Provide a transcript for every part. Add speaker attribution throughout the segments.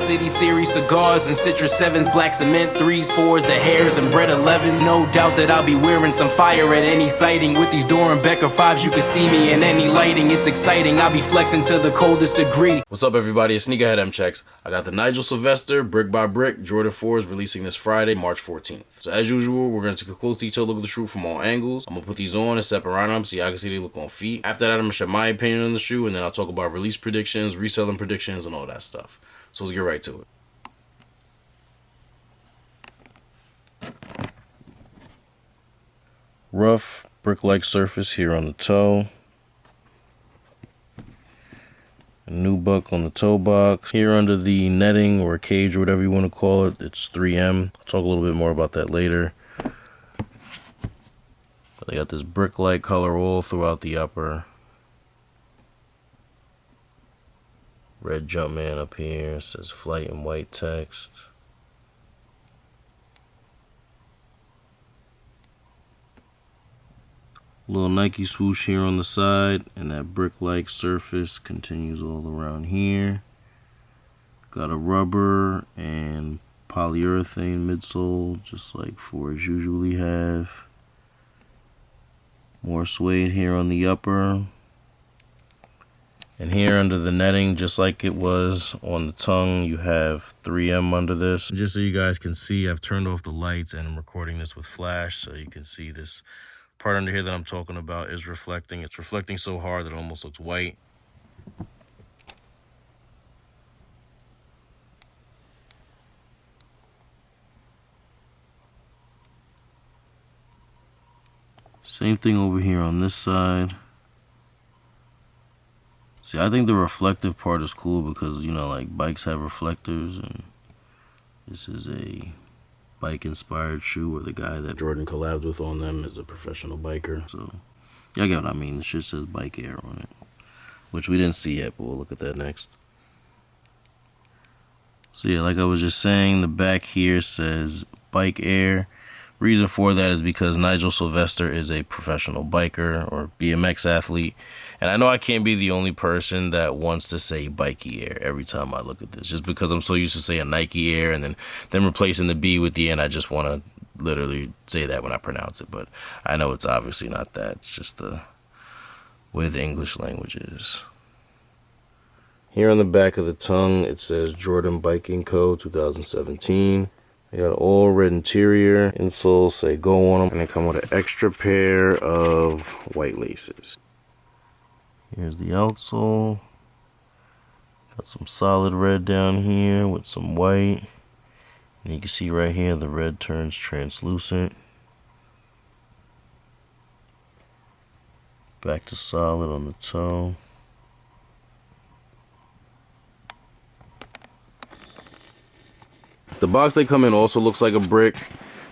Speaker 1: City series cigars and Citrus 7s, black cement 3s, 4s, the hairs and bread 11s. No doubt that I'll be wearing some fire at any sighting. With these Doran Becker 5s, you can see me in any lighting. It's exciting, I'll be flexing to the coldest degree. What's up, everybody? It's Sneakerhead M-Checks. I got the Nigel Sylvester Brick by Brick Jordan 4s releasing this Friday, March 14th. So as usual, we're going to take a close detailed look at the shoe from all angles. I'm going to put these on and step around them so y'all can see they look on feet. After that, I'm going to share my opinion on the shoe, and then I'll talk about release predictions, reselling predictions, and all that stuff. So let's get right to it. Rough brick-like surface here on the toe. A nubuck on the toe box. Here under the netting or cage or whatever you want to call it, it's 3M. I'll talk a little bit more about that later. But they got this brick-like color all throughout the upper. Red Jumpman up here, says Flight in white text. Little Nike swoosh here on the side, and that brick-like surface continues all around here. Got a rubber and polyurethane midsole, just like 4s usually have. More suede here on the upper. And here under the netting, just like it was on the tongue, you have 3M under this. Just so you guys can see, I've turned off the lights and I'm recording this with flash, so you can see this part under here that I'm talking about is reflecting. It's reflecting so hard that it almost looks white. Same thing over here on this side. See, I think the reflective part is cool because, you know, like bikes have reflectors, and this is a bike-inspired shoe where the guy that Jordan collabed with on them is a professional biker. So, y'all get what I mean. The shit says Bike Air on it, which we didn't see yet, but we'll look at that next. So yeah, like I was just saying, the back here says Bike Air. Reason for that is because Nigel Sylvester is a professional biker or BMX athlete. And I know I can't be the only person that wants to say Bikey Air every time I look at this. Just because I'm so used to saying Nike Air and then replacing the B with the N, I just want to literally say that when I pronounce it. But I know it's obviously not that. It's just the way the English language is. Here on the back of the tongue, it says Jordan Biking Co. 2017. They got all red interior, insoles say Go on them, and they come with an extra pair of white laces. Here's the outsole. Got some solid red down here with some white. And you can see right here the red turns translucent. Back to solid on the toe. The box they come in also looks like a brick.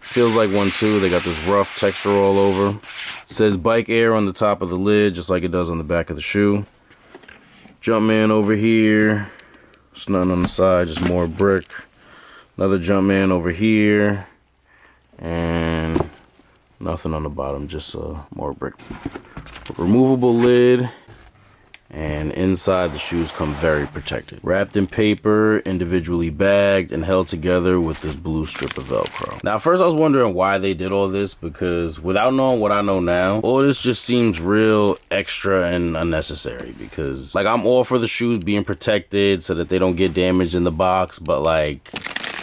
Speaker 1: Feels like one too. They got this rough texture all over. It says Bike Air on the top of the lid, just like it does on the back of the shoe. Jumpman over here. There's nothing on the side, just more brick. Another Jumpman over here. And nothing on the bottom, just more brick. Removable lid. And inside, the shoes come very protected. Wrapped in paper, individually bagged, and held together with this blue strip of Velcro. Now, first I was wondering why they did all this, because without knowing what I know now, all this just seems real extra and unnecessary. Because, like, I'm all for the shoes being protected so that they don't get damaged in the box, but, like,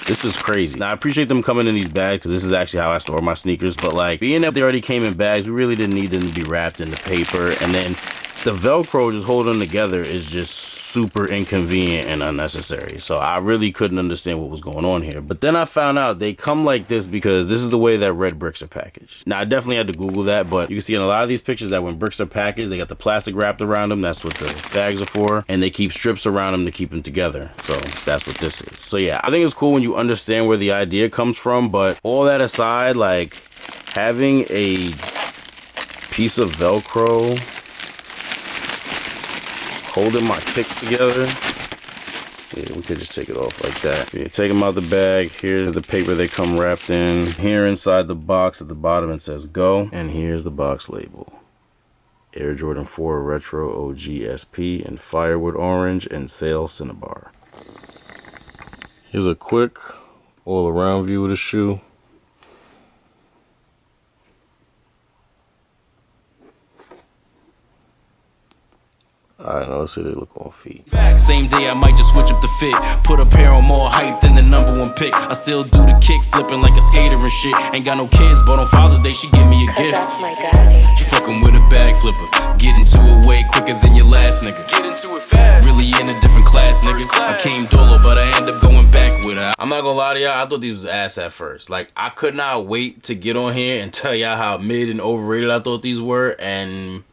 Speaker 1: this is crazy. Now, I appreciate them coming in these bags because this is actually how I store my sneakers, but, like, being that they already came in bags, we really didn't need them to be wrapped in the paper, and then the Velcro just holding them together is just super inconvenient and unnecessary. So I really couldn't understand what was going on here. But then I found out they come like this because this is the way that red bricks are packaged. Now, I definitely had to Google that, but you can see in a lot of these pictures that when bricks are packaged, they got the plastic wrapped around them. That's what the bags are for. And they keep strips around them to keep them together. So that's what this is. So yeah, I think it's cool when you understand where the idea comes from. But all that aside, like having a piece of Velcro holding my kicks together. Yeah, we could just take it off like that. So you take them out the bag. Here's the paper they come wrapped in. Here inside the box at the bottom it says Go. And here's the box label. Air Jordan 4 Retro OG SP in Firewood Orange and Sail Cinnabar. Here's a quick all around view of the shoe. Alright, now let's see how they look on feet.
Speaker 2: Same day I might just switch up the fit. Put a pair on more hype than the #1 pick. I still do the kick flipping like a skater and shit. Ain't got no kids, but on Father's Day she give me a gift.
Speaker 3: That's my guy.
Speaker 2: She fucking with a bag flipper. Get into it way quicker than your last nigga.
Speaker 4: Get into it fast.
Speaker 2: Really in a different class, nigga. I came dolo, but I end up going back with her.
Speaker 1: I'm not gonna lie to y'all, I thought these was ass at first. Like, I could not wait to get on here and tell y'all how mid and overrated I thought these were, and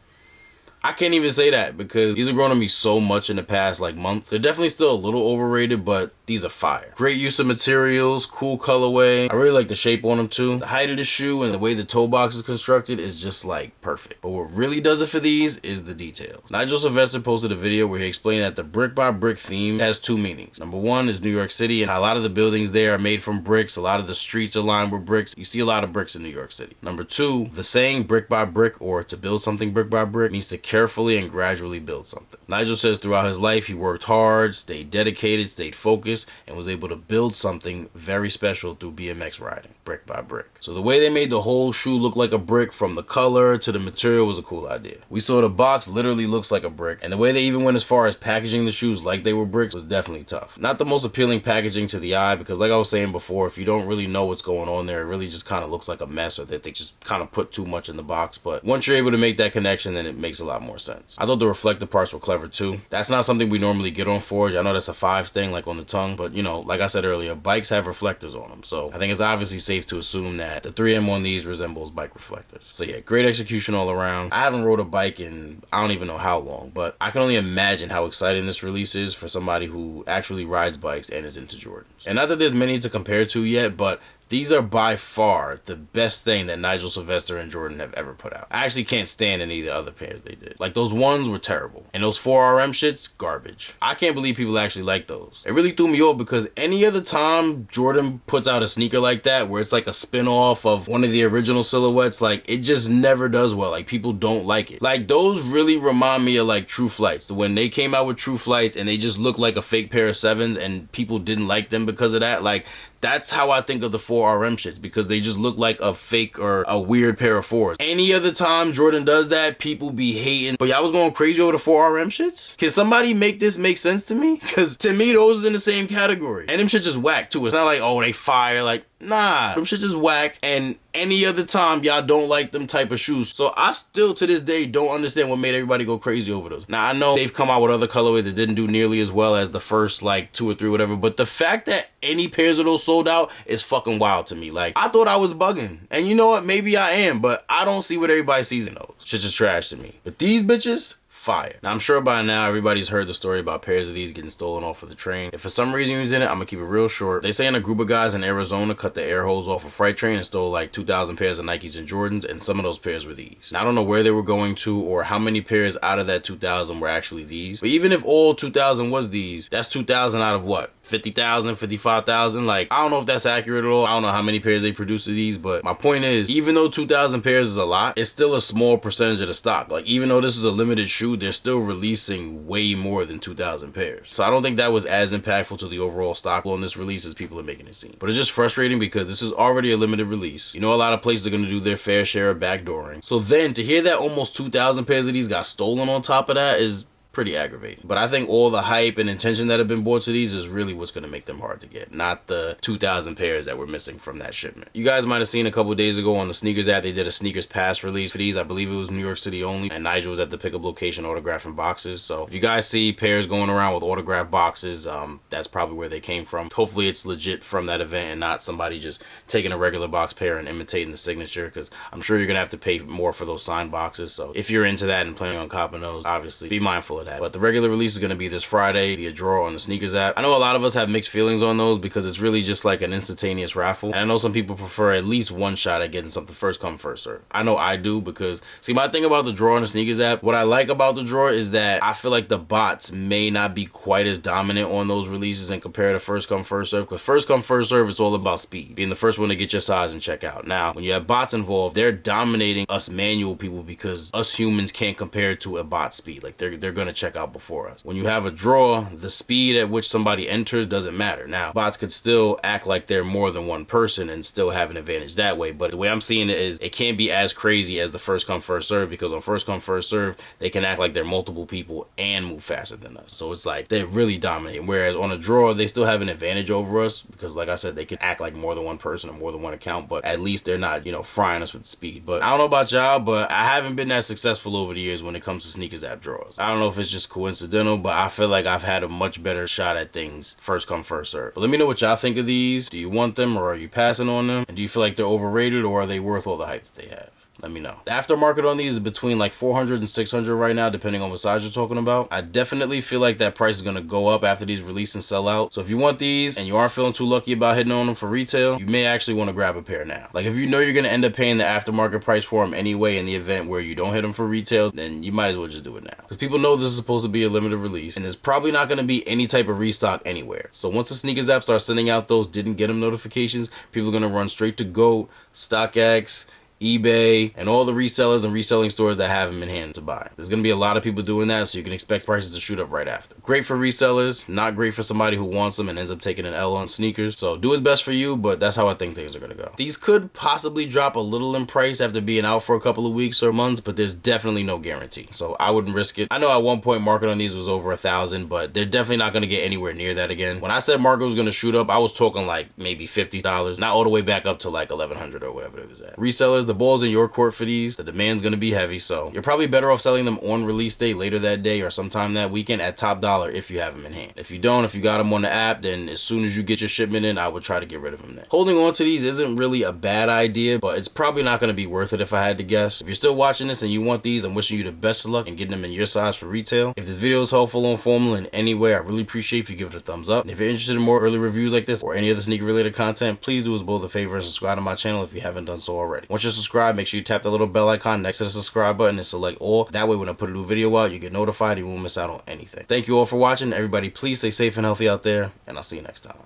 Speaker 1: I can't even say that because these have grown on me so much in the past like month. They're definitely still a little overrated, but these are fire. Great use of materials, cool colorway. I really like the shape on them too. The height of the shoe and the way the toe box is constructed is just like perfect. But what really does it for these is the details. Nigel Sylvester posted a video where he explained that the brick by brick theme has two meanings. Number one is New York City, and a lot of the buildings there are made from bricks. A lot of the streets are lined with bricks. You see a lot of bricks in New York City. Number two, the saying brick by brick, or to build something brick by brick, means to carefully and gradually build something. Nigel says throughout his life he worked hard, stayed dedicated, stayed focused, and was able to build something very special through BMX riding, brick by brick. So the way they made the whole shoe look like a brick, from the color to the material, was a cool idea. We saw the box literally looks like a brick, and the way they even went as far as packaging the shoes like they were bricks was definitely tough. Not the most appealing packaging to the eye, because like I was saying before, if you don't really know what's going on there, it really just kind of looks like a mess, or that they just kind of put too much in the box. But once you're able to make that connection, then it makes a lot more sense. I thought the reflective parts were clever too. That's not something we normally get on Forge. I know that's a 5 thing, like on the tongue, but you know, like I said earlier, bikes have reflectors on them, so I think it's obviously safe to assume that the 3M on these resembles bike reflectors. So yeah, great execution all around. I haven't rode a bike in I don't even know how long, but I can only imagine how exciting this release is for somebody who actually rides bikes and is into Jordans. And not that there's many to compare to yet, but these are by far the best thing that Nigel Sylvester and Jordan have ever put out. I actually can't stand any of the other pairs they did. Like, those ones were terrible, and those 4RM shits, garbage. I can't believe people actually like those. It really threw me off because any other time Jordan puts out a sneaker like that, where it's like a spin-off of one of the original silhouettes, like, it just never does well. Like, people don't like it. Like, those really remind me of like True Flights. When they came out with True Flights and they just looked like a fake pair of 7s and people didn't like them because of that. Like, that's how I think of the 4RM shits, because they just look like a fake or a weird pair of 4s. Any other time Jordan does that, people be hating. But y'all was going crazy over the 4RM shits? Can somebody make this make sense to me? Because to me, those is in the same category. And them shits just whack too. It's not like, oh, they fire. Like, nah, them shits is whack. And any other time y'all don't like them type of shoes. So I still to this day don't understand what made everybody go crazy over those. Now I know they've come out with other colorways that didn't do nearly as well as the first like 2 or 3 whatever, but the fact that any pairs of those sold out is fucking wild to me. Like, I thought I was bugging, and you know what, maybe I am, but I don't see what everybody sees in those. Shit's just trash to me. But these bitches, fire. Now I'm sure by now everybody's heard the story about pairs of these getting stolen off of the train. If for some reason you was in it, I'm gonna keep it real short. They saying a group of guys in Arizona cut the air hose off a freight train and stole like 2,000 pairs of Nikes and Jordans, and some of those pairs were these. Now I don't know where they were going to or how many pairs out of that 2,000 were actually these, but even if all 2,000 was these, that's 2,000 out of what? 50,000, 55,000? Like, I don't know if that's accurate at all. I don't know how many pairs they produced of these, but my point is, even though 2,000 pairs is a lot, it's still a small percentage of the stock. Like, even though this is a limited shoe, they're still releasing way more than 2,000 pairs. So I don't think that was as impactful to the overall stock on this release as people are making it seem. But it's just frustrating because this is already a limited release. You know, a lot of places are going to do their fair share of backdooring. So then to hear that almost 2,000 pairs of these got stolen on top of that is pretty aggravating. But I think all the hype and intention that have been brought to these is really what's going to make them hard to get, not the 2,000 pairs that were missing from that shipment. You guys might have seen a couple days ago on the sneakers app, they did a sneakers pass release for these. I believe it was New York City only, and Nigel was at the pickup location autographing boxes. So if you guys see pairs going around with autographed boxes, that's probably where they came from. Hopefully it's legit from that event and not somebody just taking a regular box pair and imitating the signature, because I'm sure you're gonna have to pay more for those signed boxes. So if you're into that and planning on copping those, obviously be mindful of that. But the regular release is going to be this Friday via draw on the sneakers app. I know a lot of us have mixed feelings on those because it's really just like an instantaneous raffle, and I know some people prefer at least one shot at getting something first come first serve. I know I do, because see, my thing about the draw on the sneakers app, what I like about the draw is that I feel like the bots may not be quite as dominant on those releases and compared to first come first serve, because first come first serve, it's all about speed, being the first one to get your size and check out. Now when you have bots involved, they're dominating us manual people because us humans can't compare to a bot speed. Like they're gonna check out before us. When you have a draw, the speed at which somebody enters doesn't matter. Now, bots could still act like they're more than one person and still have an advantage that way, but the way I'm seeing it is it can't be as crazy as the first come first serve, because on first come first serve they can act like they're multiple people and move faster than us. So it's like they're really dominating, whereas on a draw they still have an advantage over us because, like I said, they can act like more than one person or more than one account, but at least they're not, you know, frying us with speed. But I don't know about y'all, but I haven't been that successful over the years when it comes to sneakers app draws. I don't know if it's just coincidental, but I feel like I've had a much better shot at things first come first serve. But let me know what y'all think of these. Do you want them, or are you passing on them? And do you feel like they're overrated, or are they worth all the hype that they have? Let me know. The aftermarket on these is between like 400 and 600 right now, depending on what size you're talking about. I definitely feel like that price is going to go up after these release and sell out. So if you want these and you aren't feeling too lucky about hitting on them for retail, you may actually want to grab a pair now. Like if you know you're going to end up paying the aftermarket price for them anyway in the event where you don't hit them for retail, then you might as well just do it now. Because people know this is supposed to be a limited release and there's probably not going to be any type of restock anywhere. So once the sneakers app starts sending out those didn't get them notifications, people are going to run straight to GOAT, StockX, eBay, and all the resellers and reselling stores that have them in hand to buy. There's going to be a lot of people doing that, so you can expect prices to shoot up right after. Great for resellers, not great for somebody who wants them and ends up taking an L on sneakers. So do what's best for you, but that's how I think things are going to go. These could possibly drop a little in price after being out for a couple of weeks or months, but there's definitely no guarantee. So I wouldn't risk it. I know at one point market on these was over $1,000, but they're definitely not going to get anywhere near that again. When I said market was going to shoot up, I was talking like maybe $50, not all the way back up to like $1,100 or whatever it was at. Resellers, the ball's in your court for these. The demand's going to be heavy, so you're probably better off selling them on release day later that day or sometime that weekend at top dollar if you have them in hand. If you don't, if you got them on the app, then as soon as you get your shipment in, I would try to get rid of them then. Holding on to these isn't really a bad idea, but it's probably not going to be worth it if I had to guess. If you're still watching this and you want these, I'm wishing you the best of luck in getting them in your size for retail. If this video is helpful on Formula in any way, I really appreciate if you give it a thumbs up. And if you're interested in more early reviews like this or any other sneaker related content, please do us both a favor and subscribe to my channel if you haven't done so already. Once you're subscribed, make sure you tap the little bell icon next to the subscribe button and select all. That way when I put a new video out, you get notified and you won't miss out on anything. Thank you all for watching. Everybody please stay safe and healthy out there, and I'll see you next time.